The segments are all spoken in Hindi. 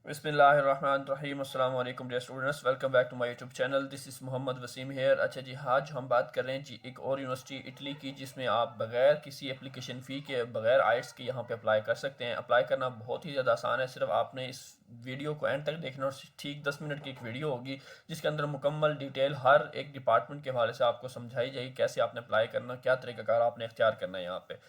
बिस्मिल्लाहिर्रहमानिर्रहीम। अस्सलाम वालेकुम dear students, welcome back to my YouTube channel. This is Mohammad Waseem here. अच्छा जी, आज हम बात कर रहे हैं जी एक और यूनिवर्सिटी इटली की, जिसमें आप बगैर किसी एप्लीकेशन फ़ी के, बगैर आइट्स के यहाँ पे अप्लाई कर सकते हैं। अप्लाई करना बहुत ही ज़्यादा आसान है। सिर्फ आपने इस वीडियो को एंड तक देखना और ठीक 10 मिनट की एक वीडियो होगी जिसके अंदर मुकम्मल डिटेल हर एक डिपार्टमेंट के हवाले से आपको समझाई जाएगी, कैसे आपने अप्लाई करना, क्या तरीकाकार आपने इख्तियार करना है। यहाँ पे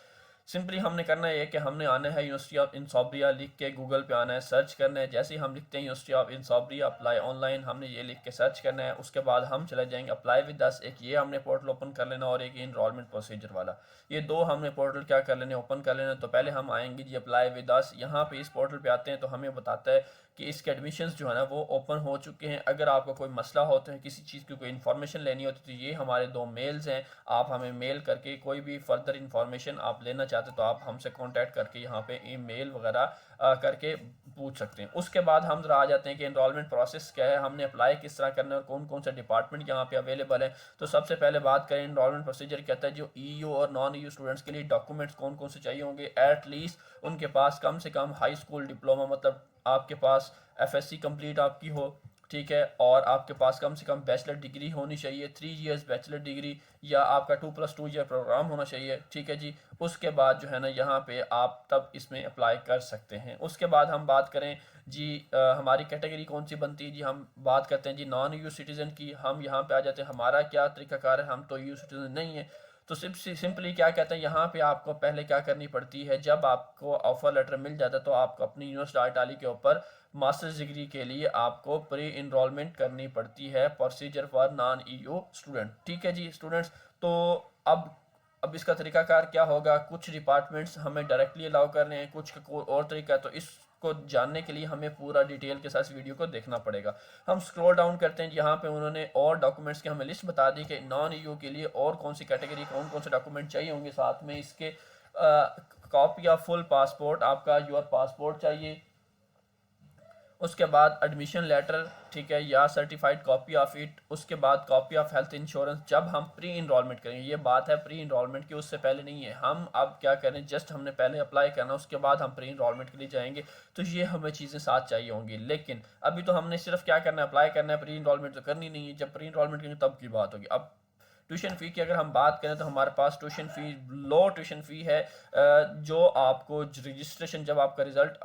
सिंपली हमने करना है कि हमने आना है यूनिवर्सिटी ऑफ इंसॉब्रिया लिख के गूगल पे आना है, सर्च करना है। जैसे ही हम लिखते हैं यूनिवर्सिटी ऑफ इंसॉब्रिया अप्लाई ऑनलाइन, हमने ये लिख के सर्च करना है। उसके बाद हम चले जाएंगे अप्लाई विद अस, एक ये हमने पोर्टल ओपन कर लेना और एक इनरोलमेंट प्रोसीजर वाला, ये दो हमने पोर्टल क्या कर लेने, ओपन कर लेना। तो पहले हम आएंगे जी अप्लाई विद अस। यहाँ पे इस पोर्टल पे आते हैं तो हमें बताता है कि इसके एडमिशन्स जो है ना वो ओपन हो चुके हैं। अगर आपको कोई मसला होता है, किसी चीज़ की कोई इन्फॉर्मेशन लेनी होती है, तो ये हमारे दो मेल्स हैं। आप हमें मेल करके कोई भी फर्दर इन्फॉर्मेशन आप लेना चाहते तो आप हमसे कांटेक्ट करके यहाँ पे ईमेल वगैरह करके पूछ सकते हैं। उसके बाद हम जरा आ जाते हैं कि एनरोलमेंट प्रोसेस क्या है, हमने अप्लाई किस तरह करना है और कौन कौन सा डिपार्टमेंट यहाँ पे अवेलेबल है। तो सबसे पहले बात करें एनरोलमेंट प्रोसीजर, कहता है जो ईयू और नॉन ईयू स्टूडेंट्स के लिए डॉक्यूमेंट्स कौन कौन से चाहिए होंगे। एटलीस्ट उनके पास कम से कम हाई स्कूल डिप्लोमा, मतलब आपके पास एफएससी कंप्लीट आपकी हो, ठीक है, और आपके पास कम से कम बैचलर डिग्री होनी चाहिए, 3 इयर्स बैचलर डिग्री, या आपका 2+2 ईयर प्रोग्राम होना चाहिए, ठीक है जी। उसके बाद जो है ना यहाँ पे आप तब इसमें अप्लाई कर सकते हैं। उसके बाद हम बात करें जी हमारी कैटेगरी कौन सी बनती है जी, हम बात करते हैं जी नॉन यू सिटीज़न की। हम यहाँ पे आ जाते हैं, हमारा क्या तरीकाकार है, हम तो यू सिटीज़न नहीं है। तो सिंपली क्या कहते हैं, यहाँ पे आपको पहले क्या करनी पड़ती है, जब आपको ऑफर लेटर मिल जाता है तो आपको अपनी यूनिवर्सिटी डाटाली के ऊपर मास्टर्स डिग्री के लिए आपको प्री इनरोलमेंट करनी पड़ती है, procedure for non EU student, ठीक है जी स्टूडेंट्स। तो अब इसका तरीकाकार क्या होगा, कुछ डिपार्टमेंट्स हमें डायरेक्टली अलाउ कर रहे हैं, कुछ का कोई और तरीका है। तो इसको जानने के लिए हमें पूरा डिटेल के साथ इस वीडियो को देखना पड़ेगा। हम स्क्रॉल डाउन करते हैं, यहाँ पे उन्होंने और डॉक्यूमेंट्स की हमें लिस्ट बता दी कि नॉन ईयू के लिए और कौन सी कैटेगरी कौन कौन से डॉक्यूमेंट चाहिए होंगे। साथ में इसके कॉपी ऑफ फुल पासपोर्ट, आपका योर पासपोर्ट चाहिए। उसके बाद एडमिशन लेटर, ठीक है, या सर्टिफाइड कॉपी ऑफ इट। उसके बाद कॉपी ऑफ हेल्थ इंश्योरेंस, जब हम प्री इनरोलमेंट करेंगे, ये बात है प्री इनरोलमेंट की, उससे पहले नहीं है। हम अब क्या करें, जस्ट हमने पहले अप्लाई करना, उसके बाद हम प्री इनरोलमेंट के लिए जाएंगे, तो ये हमें चीज़ें साथ चाहिए होंगी। लेकिन अभी तो हमने सिर्फ क्या करना है, अप्लाई करना है, प्री इनरोलमेंट तो करनी नहीं है। जब प्री इनरोलमेंट करेंगे तब की बात होगी। अब ट्यूशन फ़ी की अगर हम बात करें तो हमारे पास ट्यूशन फ़ी, लो ट्यूशन फ़ी है, जो आपको रजिस्ट्रेशन, जब आपका रिज़ल्ट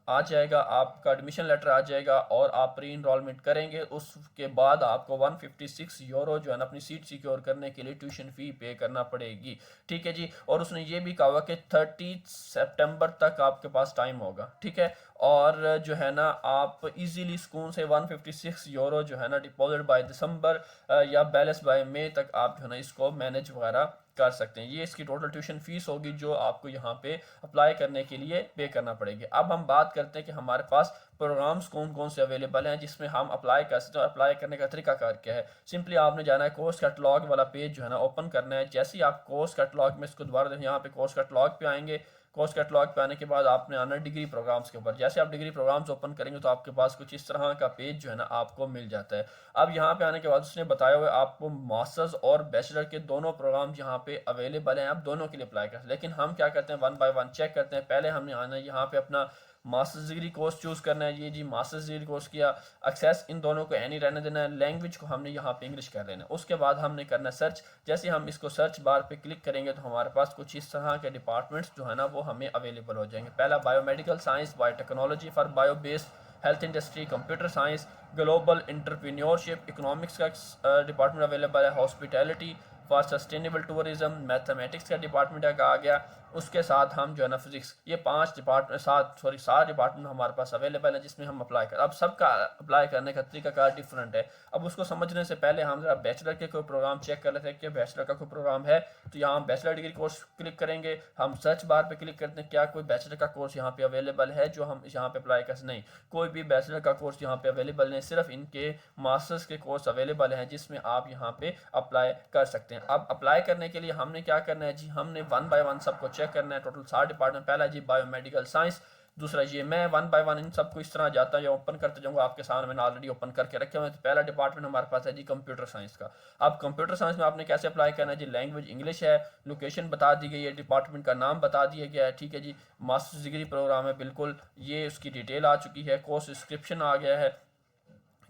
आ जाएगा, आपका एडमिशन लेटर आ जाएगा और आप प्री इनरोलमेंट करेंगे, उसके बाद आपको 156 यूरो जो है ना अपनी सीट सिक्योर करने के लिए ट्यूशन फ़ी पे करना पड़ेगी, ठीक है जी। और उसने ये भी कहा कि 30 सितंबर तक आपके पास टाइम होगा, ठीक है। और जो है ना आप इजीली सुकून से 156 यूरो जो है ना डिपॉजिट बाय दिसंबर या बैलेंस बाय मई तक आप जो है ना इसको मैनेज वगैरह कर सकते हैं। ये इसकी टोटल ट्यूशन फीस होगी जो आपको यहाँ पे अप्लाई करने के लिए पे करना पड़ेगी। अब हम बात करते हैं कि हमारे पास प्रोग्राम्स कौन कौन से अवेलेबल हैं जिसमें हम अप्लाई कर सकते हैं। अप्लाई करने का तरीकाकार क्या है, सिंपली आपने जाना है कोर्स कैटलॉग वाला पेज जो है ना ओपन करना है। जैसे ही आप कोर्स कैटलॉग में, इसको दोबारा यहाँ पे कोर्स कैटलॉग पे आएंगे, कोर्स कैटलॉग पे आने के बाद आपने आना डिग्री प्रोग्राम्स के ऊपर। जैसे आप डिग्री प्रोग्राम्स ओपन करेंगे तो आपके पास कुछ इस तरह का पेज जो है ना आपको मिल जाता है। अब यहाँ पे आने के बाद उसने बताया हुआ आपको मास्टर्स और बैचलर के दोनों प्रोग्राम यहाँ पे अवेलेबल हैं, आप दोनों के लिए अप्लाई कर। लेकिन हम क्या करते हैं, वन बाय वन चेक करते हैं। पहले हमने आना है यहाँ पे अपना मास्टर्स डिग्री कोर्स चूज़ करना है, ये जी मास्टर्स डिग्री कोर्स किया। एक्सेस इन दोनों को एनी रहने देना है, लैंग्वेज को हमने यहाँ पे इंग्लिश कर लेना है। उसके बाद हमने करना है सर्च। जैसे हम इसको सर्च बार पे क्लिक करेंगे तो हमारे पास कुछ इस तरह के डिपार्टमेंट्स जो है ना वो हमें अवेलेबल हो जाएंगे। पहला biomedical science, biotechnology for bio based health industry, computer science, global entrepreneurship, economics का डिपार्टमेंट अवेलेबल है, hospitality for sustainable tourism, mathematics का डिपार्टमेंट आ गया। उसके साथ हम जो है ना फिजिक्स, ये 7 डिपार्टमेंट हमारे पास अवेलेबल है जिसमें हम अप्लाई कर। अब सबका अप्लाई करने का तरीका कार डिफरेंट है। अब उसको समझने से पहले हम जरा बैचलर के कोई प्रोग्राम चेक कर लेते हैं कि बैचलर का कोई प्रोग्राम है। तो यहाँ हम बैचलर डिग्री कोर्स क्लिक करेंगे, हम सर्च बार पे क्लिक करते हैं क्या कोई बैचलर का कोर्स यहाँ पे अवेलेबल है जो हम यहाँ पे अप्लाई कर। नहीं, कोई भी बैचलर का कोर्स यहाँ पे अवेलेबल नहीं, सिर्फ इनके मास्टर्स के कोर्स अवेलेबल हैं जिसमें आप यहाँ पे अप्लाई कर सकते हैं। अब अप्लाई करने के लिए हमने क्या करना है जी, हमने वन बाय वन सबको चेक करना है। Total 7 department. पहला जी बायोमेडिकल साइंस, दूसरा ये मैं वन बाय वन इन सबको इस तरह जाता या ओपन करते जाऊँगा आपके सामने, मैंने ऑलरेडी ओपन करके रखे हुए हैं। तो पहला डिपार्टमेंट हमारे पास है जी कंप्यूटर साइंस का। अब कंप्यूटर साइंस में आपने कैसे अप्लाई करना है जी, लैंग्वेज इंग्लिश है, लोकेशन बता दी गई है, डिपार्टमेंट का नाम बता दिया गया है, ठीक है जी। मास्टर्स डिग्री प्रोग्राम है, बिल्कुल ये उसकी डिटेल आ चुकी है, कोर्स डिस्क्रिप्शन आ गया है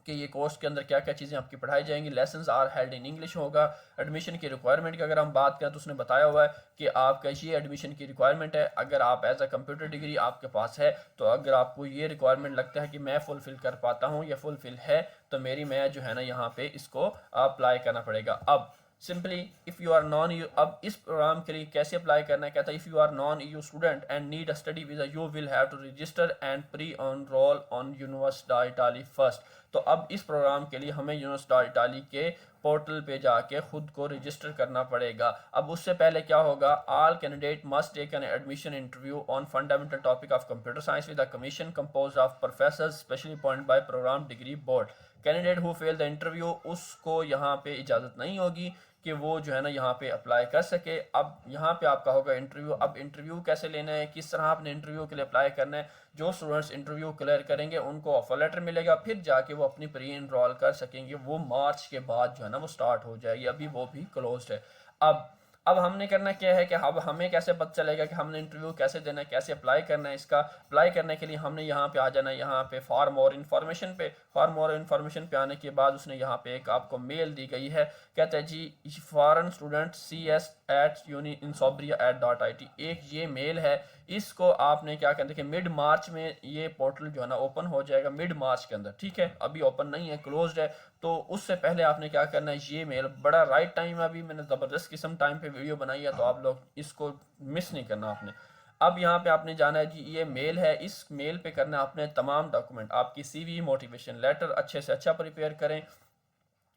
कि ये कोर्स के अंदर क्या क्या चीज़ें आपकी पढ़ाई जाएंगी। Lessons are held in English होगा। एडमिशन की रिक्वायरमेंट की अगर हम बात करें तो उसने बताया हुआ है कि आपका ये एडमिशन की रिक्वायरमेंट है। अगर आप एज अ कंप्यूटर डिग्री आपके पास है तो अगर आपको ये रिक्वायरमेंट लगता है कि मैं फुलफिल कर पाता हूँ या फुलफिल है तो मैं जो है ना यहाँ पे इसको अप्लाई करना पड़ेगा। अब simply if you are non EU, अब इस प्रोग्राम के लिए कैसे अप्लाई करना है, कहता है if you are non EU student and need a study visa you will have to register and pre enrol on Universitaly first. तो अब इस प्रोग्राम के लिए हमें यूनिवर्सिटी इटाली के पोर्टल पे जाके खुद को रजिस्टर करना पड़ेगा। अब उससे पहले क्या होगा, all candidate must take an admission interview on fundamental topic of computer science with a commission composed of professors specially appointed by programme degree board. Candidate who fail the interview उसको यहाँ पे इजाज़त नहीं होगी कि वो जो है ना यहाँ पे अप्लाई कर सके। अब यहाँ पे आपका होगा इंटरव्यू। अब इंटरव्यू कैसे लेना है, किस तरह आपने इंटरव्यू के लिए अप्लाई करना है, जो स्टूडेंट्स इंटरव्यू क्लियर करेंगे उनको ऑफर लेटर मिलेगा, फिर जाके वो अपनी प्री एनरोल कर सकेंगे। वो मार्च के बाद जो है ना वो स्टार्ट हो जाएगी, अभी वो भी क्लोज्ड है। अब हमने करना क्या है कि अब हमें कैसे पता चलेगा कि हमने इंटरव्यू कैसे देना है, कैसे अप्लाई करना है। इसका अप्लाई करने के लिए हमने यहाँ पे आ जाना है, यहाँ पे फॉर मोर इन्फॉर्मेशन पे। फॉर मोर इन्फॉर्मेशन पे आने के बाद उसने यहाँ पे एक आपको मेल दी गई है, कहता है जी फॉरेन स्टूडेंट cs@uniinsobria@.it। एक ये मेल है, इसको आपने क्या कहते हैं कि मिड मार्च में ये पोर्टल जो है ना ओपन हो जाएगा, मिड मार्च के अंदर, ठीक है। अभी ओपन नहीं है, क्लोज्ड है। तो उससे पहले आपने क्या करना है, ये मेल बड़ा राइट टाइम है, अभी मैंने ज़बरदस्त किस्म टाइम पे वीडियो बनाई है तो आप लोग इसको मिस नहीं करना आपने। अब यहाँ पे आपने जाना है जी, ये मेल है, इस मेल पे करना है आपने तमाम डॉक्यूमेंट, आपकी CV मोटिवेशन लेटर अच्छे से अच्छा प्रिपेयर करें,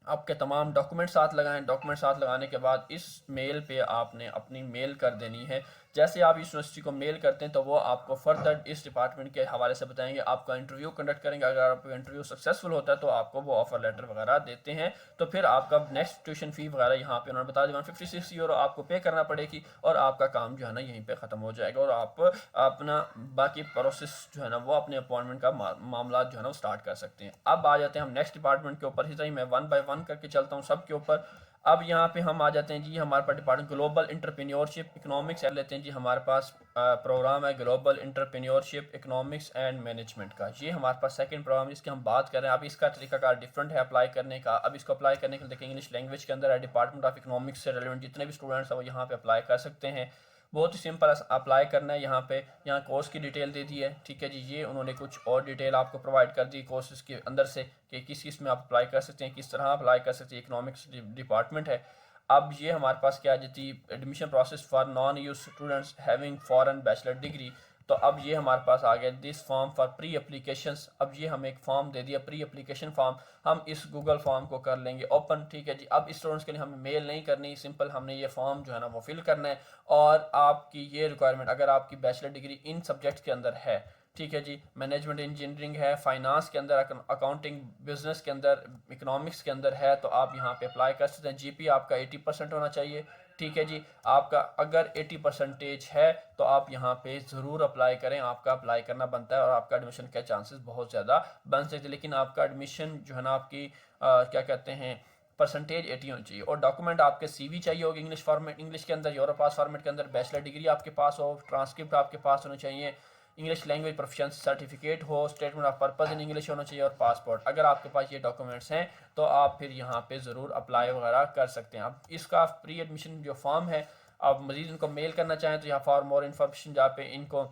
आपके तमाम डॉक्यूमेंट साथ लगाएं। डॉक्यूमेंट साथ लगाने के बाद इस मेल पे आपने अपनी मेल कर देनी है। जैसे आप इस यूनिवर्सिटी को मेल करते हैं तो वो आपको फर्दर इस डिपार्टमेंट के हवाले से बताएंगे, आपका इंटरव्यू कंडक्ट करेंगे। अगर आपका इंटरव्यू सक्सेसफुल होता है तो आपको वो ऑफर लेटर वगैरह देते हैं। तो फिर आपका नेक्स्ट ट्यूशन फ़ी वगैरह यहाँ पे उन्होंने बता दिया 156 यूरो आपको पे करना पड़ेगी और आपका काम जो है ना यहीं पे ख़त्म हो जाएगा और आप अपना बाकी प्रोसेस जो है ना वो अपने अपॉइंटमेंट का मामला जो है ना वो स्टार्ट कर सकते हैं। अब आ जाते हैं हम नेक्स्ट डिपार्टमेंट के ऊपर। ही मैं वन बाय वन करके चलता हूँ सबके ऊपर। अब यहाँ पे हम आ जाते हैं जी, हमारे पास डिपार्टमेंट ग्लोबल इंटरप्रेन्योरशिप इकोनॉमिक्स लेते हैं जी। हमारे पास प्रोग्राम है global entrepreneurship economics and management का। ये हमारे पास सेकंड प्रोग्राम जिसकी हम बात कर रहे हैं। अब इसका तरीकाकार डिफरेंट है अप्लाई करने का। अब इसको अप्लाई करने के लिए देखिए इंग्लिश लैंग्वेज के अंदर है, डिपार्टमेंट ऑफ इकोनॉमिक्स से रिलेवेंट जितने भी स्टूडेंट्स हैं वो यहाँ पे अप्लाई कर सकते हैं। बहुत ही सिंपल अप्लाई करना है। यहाँ कोर्स की डिटेल दे दी है, ठीक है जी। ये उन्होंने कुछ और डिटेल आपको प्रोवाइड कर दी कोर्सेज के अंदर से कि किस में आप अप्लाई कर सकते हैं, किस तरह अप्लाई कर सकते हैं। इकोनॉमिक्स डिपार्टमेंट है। अब ये हमारे पास क्या आ जाती है, admission process for non you students having foreign bachelor degree. तो अब ये हमारे पास आ गया this form for pre applications. अब ये हमें एक फॉर्म दे दिया प्री एप्लीकेशन फॉर्म, हम इस गूगल फॉर्म को कर लेंगे ओपन, ठीक है जी। अब स्टूडेंट्स के लिए हमें मेल नहीं करनी, सिंपल हमने ये फॉर्म जो है ना वो फिल करना है। और आपकी ये रिक्वायरमेंट अगर आपकी बैचलर डिग्री इन सब्जेक्ट्स के अंदर है, ठीक है जी, मैनेजमेंट इंजीनियरिंग है, फाइनेंस के अंदर, अकाउंटिंग बिजनेस के अंदर, इकोनॉमिक्स के अंदर है तो आप यहाँ पे अप्लाई कर सकते हैं। GP आपका 80% होना चाहिए, ठीक है जी। आपका अगर 80% है तो आप यहाँ पे ज़रूर अप्लाई करें, आपका अप्लाई करना बनता है और आपका एडमिशन के चांसेस बहुत ज़्यादा बन सकते हैं। लेकिन आपका एडमिशन जो है ना आपकी क्या कहते हैं परसेंटेज 80 होनी चाहिए। और डॉक्यूमेंट आपके CV चाहिए होगी इंग्लिश फॉर्मेट, इंग्लिश के अंदर, यूरो पास फॉर्मेट के अंदर, बैचलर डिग्री आपके पास हो, ट्रांसक्रिप्ट आपके पास होना चाहिए, इंग्लिश लैंग्वेज प्रोफिशिएंसी सर्टिफिकेट हो, statement of purpose in English होना चाहिए और पासपोर्ट। अगर आपके पास ये डॉक्यूमेंट्स हैं तो आप फिर यहाँ पे ज़रूर अप्लाई वगैरह कर सकते हैं। अब इसका प्री एडमिशन जो फॉर्म है, आप मज़ीद इनको मेल करना चाहें तो यहाँ फॉर मोर इन्फॉर्मेशन जहाँ पे इनको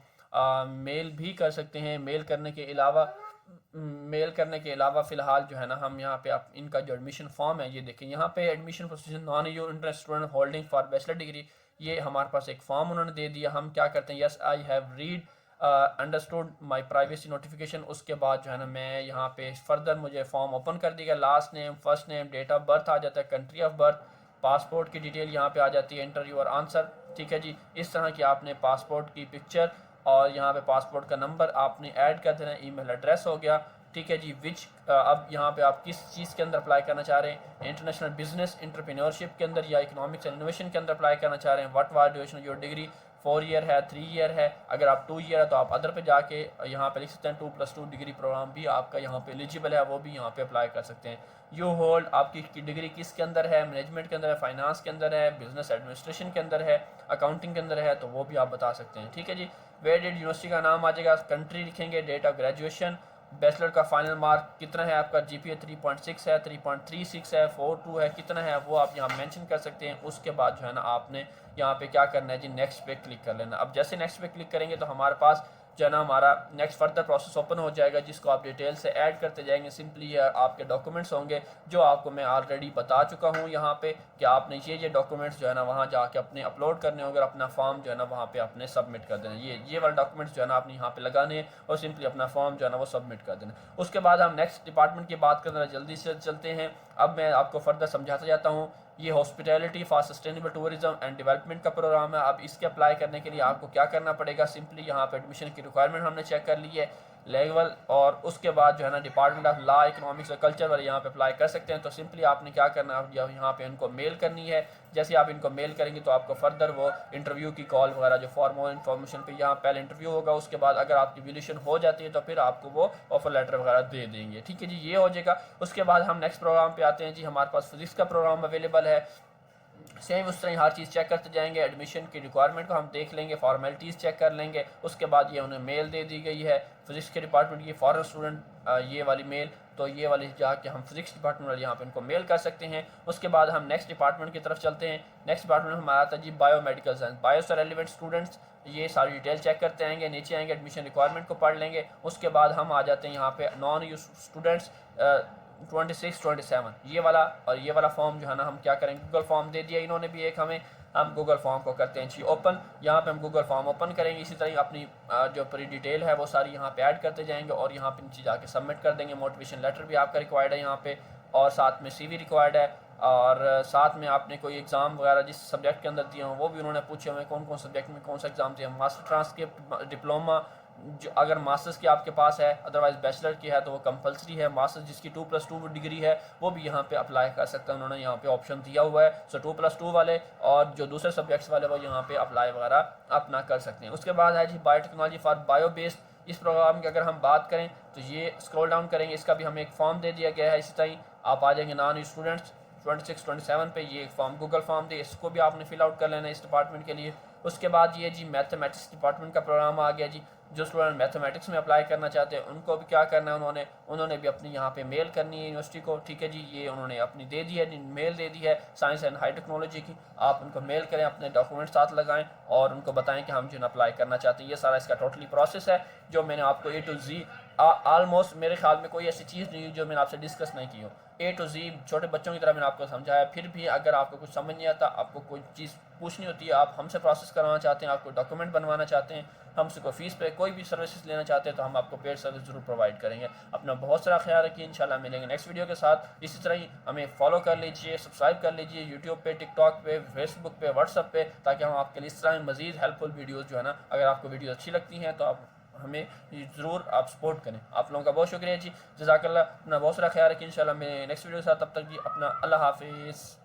मेल भी कर सकते हैं। मेल करने के अलावा फ़िलहाल जो है ना हम यहाँ पे आप इनका जो एडमिशन फॉर्म है ये देखें, यहाँ पे admission procedure non you interest student holding for bachelor degree, ये हमारे पास एक फॉर्म उन्होंने दे दिया। हम क्या करते हैं, yes I have read understood my privacy notification. उसके बाद जो है ना मैं यहाँ पे फर्दर मुझे फॉर्म ओपन कर दिया, last name, first name, date of birth आ जाता है, कंट्री ऑफ बर्थ, पासपोर्ट की डिटेल यहाँ पे आ जाती है, इंटरव्यू और आंसर, ठीक है जी। इस तरह की आपने पासपोर्ट की पिक्चर और यहाँ पे पासपोर्ट का नंबर आपने ऐड कर देना, ईमेल एड्रेस हो गया, ठीक है जी। अब यहाँ पे आप किस चीज़ के अंदर अप्लाई करना चाह रहे हैं, इंटरनेशनल बिजनेस इंटरप्रेन्योरशिप के अंदर या इकोनॉमिक्स एंड इनोवेशन के अंदर अप्लाई करना चाह रहे हैं, what was duration of your degree, 4 year है, 3 ईयर है। अगर आप 2 ईयर है तो आप अदर पे जाके यहाँ पे लिख सकते हैं 2+2 डिग्री प्रोग्राम भी आपका यहाँ पे एलिजिबल है, वो भी यहाँ पे अप्लाई कर सकते हैं। यू होल्ड आपकी डिग्री किसके अंदर है, मैनेजमेंट के अंदर है, फाइनेंस के अंदर है, बिजनेस एडमिनिस्ट्रेशन के अंदर है, अकाउंटिंग के अंदर है, तो वो भी आप बता सकते हैं। ठीक है जी। वेयर डिड यूनिवर्सिटी का नाम आ जाएगा, कंट्री लिखेंगे, डेट ऑफ ग्रेजुएशन, बैचलर का फाइनल मार्क कितना है आपका, जीपीए 3.6 है, 3.36 है, 4.2 है, कितना है वो आप यहाँ मेंशन कर सकते हैं। उसके बाद जो है ना आपने यहाँ पे क्या करना है जी, नेक्स्ट पे क्लिक कर लेना। अब जैसे नेक्स्ट पे क्लिक करेंगे तो हमारे पास जो है ना हमारा नेक्स्ट फर्दर प्रोसेस ओपन हो जाएगा, जिसको आप डिटेल से ऐड करते जाएंगे। सिंपली आपके डॉक्यूमेंट्स होंगे जो आपको मैं ऑलरेडी बता चुका हूँ यहाँ पे कि आपने ये डॉक्यूमेंट्स जो है ना वहाँ जाके अपने अपलोड करने होंगे और अपना फॉर्म जो है ना वहाँ पे आपने सबमिट कर देना। ये वाले डॉक्यूमेंट्स जो है ना आपने यहाँ पे लगाने हैं और सिंपली अपना फॉर्म जो है ना वो सबमिट कर देना। उसके बाद हम नेक्स्ट डिपार्टमेंट की बात करना जल्दी से चलते हैं। अब मैं आपको फर्दर समझाता जाता हूँ। ये hospitality for sustainable tourism and development का प्रोग्राम है। अब इसके अप्लाई करने के लिए आपको क्या करना पड़ेगा, सिंपली यहाँ पे एडमिशन की रिक्वायरमेंट हमने चेक कर ली है, लेवल, और उसके बाद जो है ना डिपार्टमेंट ऑफ लॉ, इकोनॉमिक्स और कल्चर वाले यहाँ पे अप्लाई कर सकते हैं। तो सिंपली आपने क्या करना है, यहाँ पे इनको मेल करनी है। जैसे आप इनको मेल करेंगे तो आपको फर्दर वो इंटरव्यू की कॉल वगैरह जो फॉर मोर इन्फॉर्मेशन पे यहाँ पहले इंटरव्यू होगा, उसके बाद अगर आपकी वैल्यूएशन हो जाती है तो फिर आपको वो ऑफर लेटर वगैरह दे देंगे। ठीक है जी, ये हो जाएगा। उसके बाद हम नेक्स्ट प्रोग्राम पे आते हैं जी। हमारे पास फिजिक्स का प्रोग्राम अवेलेबल है। सेम उस तरह हर चीज़ चेक करते जाएंगे। एडमिशन की रिक्वायरमेंट को हम देख लेंगे, फॉर्मेलिटीज़ चेक कर लेंगे। उसके बाद ये उन्हें मेल दे दी गई है फिजिक्स के डिपार्टमेंट की, फॉरेन स्टूडेंट ये वाली मेल, तो ये वाली जाके हम फिजिक्स डिपार्टमेंट वाले यहाँ पे इनको मेल कर सकते हैं। उसके बाद हम नेक्स्ट डिपार्टमेंट की तरफ चलते हैं। नेक्स्ट डिपार्टमेंट हमारा आता है जी बायोमेडिकल साइंस, बायो से रेलिवेंट स्टूडेंट्स, ये सारी डिटेल चेक करते आएंगे। नीचे आएंगे, एडमिशन रिक्वायरमेंट को पढ़ लेंगे। उसके बाद हम आ जाते हैं यहाँ पे नॉन यू स्टूडेंट्स 26, 27 ये वाला, और ये वाला फॉर्म जो है ना हम क्या करेंगे, गूगल फॉर्म दे दिया इन्होंने भी एक हमें, हम गूगल फॉर्म को करते हैं जी ओपन। यहाँ पे हम गूगल फॉर्म ओपन करेंगे। इसी तरह अपनी जो पूरी डिटेल है वो सारी यहाँ पे ऐड करते जाएंगे और यहाँ पे नीचे जाके सबमिट कर देंगे। मोटिवेशन लेटर भी आपका रिक्वायर्ड है यहाँ पे, और साथ में CV रिक्वायर्ड है, और साथ में आपने कोई एग्ज़ाम वगैरह जिस सब्जेक्ट के अंदर दिए हों वो भी उन्होंने पूछे हुए कौन कौन सब्जेक्ट में कौन सा एग्ज़ाम दिया। मास्टर ट्रांसक्रिप्ट, डिप्लोमा, जो अगर मास्टर्स की आपके पास है, अदरवाइज बैचलर की है तो वो कंपलसरी है। मास्टर्स जिसकी 2+2 डिग्री है वो भी यहाँ पे अप्लाई कर सकता है, उन्होंने यहाँ पे ऑप्शन दिया हुआ है। सो 2+2 वाले और जो दूसरे सब्जेक्ट्स वाले वो यहाँ पे अप्लाई वगैरह अपना कर सकते हैं। उसके बाद है जी बायोटेक्नोलॉजी फॉर बायो बेस्ड। इस प्रोग्राम की अगर हम बात करें तो ये स्क्रॉल डाउन करेंगे, इसका भी हमें एक फॉर्म दे दिया गया है। इसी तरह आप आ जाएंगे नॉन स्टूडेंट्स 26, 27 पे, ये एक फॉर्म गूगल फॉर्म दे, इसको भी आपने फिल आउट कर लेना है इस डिपार्टमेंट के लिए। उसके बाद ये जी मैथमेटिक्स डिपार्टमेंट का प्रोग्राम आ गया जी। जो स्टूडेंट मैथमेटिक्स में अप्लाई करना चाहते हैं उनको भी क्या करना है, उन्होंने भी अपनी यहाँ पे मेल करनी है यूनिवर्सिटी को। ठीक है जी, ये उन्होंने अपनी दे दी है, मेल दे दी है साइंस एंड हाई टेक्नोलॉजी की। आप उनको मेल करें, अपने डॉक्यूमेंट साथ लगाएं और उनको बताएं कि हम जो अप्लाई करना चाहते हैं। ये सारा इसका टोटली प्रोसेस है जो मैंने आपको A to Z ऑलमोस्ट, मेरे ख्याल में कोई ऐसी चीज़ नहीं जो मैंने आपसे डिस्कस नहीं की हो। A to Z छोटे बच्चों की तरह मैंने आपको समझाया। फिर भी अगर आपको कुछ समझ नहीं आता, आपको कोई चीज़ पूछनी होती है, आप हमसे प्रोसेस करवाना चाहते हैं, आपको डॉक्यूमेंट बनवाना चाहते हैं, हमसे कोई फीस पे कोई भी सर्विसेज लेना चाहते हैं तो हम आपको पेड सर्विस जरूर प्रोवाइड करेंगे। अपना बहुत सारा ख्याल रखिए। इंशाल्लाह मिलेंगे नेक्स्ट वीडियो के साथ। इसी तरह ही हमें फॉलो कर लीजिए, सब्सक्राइब कर लीजिए यूट्यूब पे, टिकटॉक पे, फेसबुक पे, व्हाट्सअप पे, ताकि हम आपके लिए इस तरह मज़ीद हेल्पफुल वीडियोज़ जो है ना, अगर आपको वीडियो अच्छी लगती हैं तो आप हमें ज़रूर आप सपोर्ट करें। आप लोगों का बहुत शुक्रिया जी, जज़ाकल्लाह। अपना बहुत सारा ख्याल रखिए। इंशाल्लाह मैं नेक्स्ट वीडियो के साथ, तब तक जी अपना अल्लाह हाफिज़।